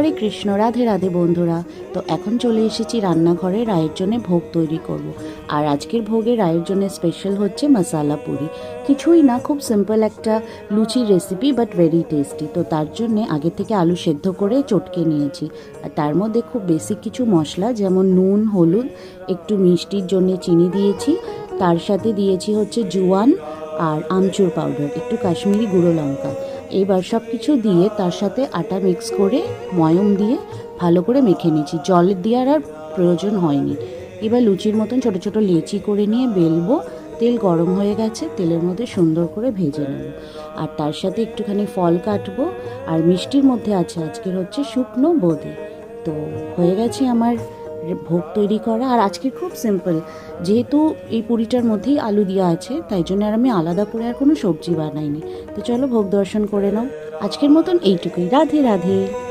হরে কৃষ্ণ, রাধে রাধে বন্ধুরা। তো এখন চলে এসেছি রান্নাঘরে রায়ের জন্য ভোগ তৈরি করব। আর আজকের ভোগের রায়ের জন্য স্পেশাল হচ্ছে মশালা পুরি। কিছুই না, খুব সিম্পল একটা লুচির রেসিপি, বাট ভেরি টেস্টি। তো তার জন্যে আগে থেকে আলু সেদ্ধ করে চটকে নিয়েছি। আর তার মধ্যে খুব বেসিক কিছু মশলা, যেমন নুন, হলুদ, একটু মিষ্টির জন্য চিনি দিয়েছি। তার সাথে দিয়েছি হচ্ছে জোয়ান আর আমচুর পাউডার, একটু কাশ্মীরি গুঁড়ো লঙ্কা। এবার সব কিছু দিয়ে তার সাথে আটা মিক্স করে ময়ম দিয়ে ভালো করে মেখে নিয়েছি। জল দেওয়ার আর প্রয়োজন হয়নি। এবার লুচির মতন ছোট ছোট লেচি করে নিয়ে বেলবো। তেল গরম হয়ে গেছে, তেলের মধ্যে সুন্দর করে ভেজে নেব। আর তার সাথে একটুখানি ফল কাটবো। আর মিষ্টির মধ্যে আছে আজকের হচ্ছে শুকনো বোঁদে। তো হয়ে গেছে আমার ভোগ তৈরি করা। আর আজকে খুব সিম্পল, যেহেতু এই পুরিটার মধ্যেই আলু দেওয়া আছে, তাই জন্য আর আমি আলাদা করে আর কোনো সবজি বানাইনি। তো চলো ভোগ দর্শন করে নাও। আজকের মতন এইটুকুই। রাধে রাধে।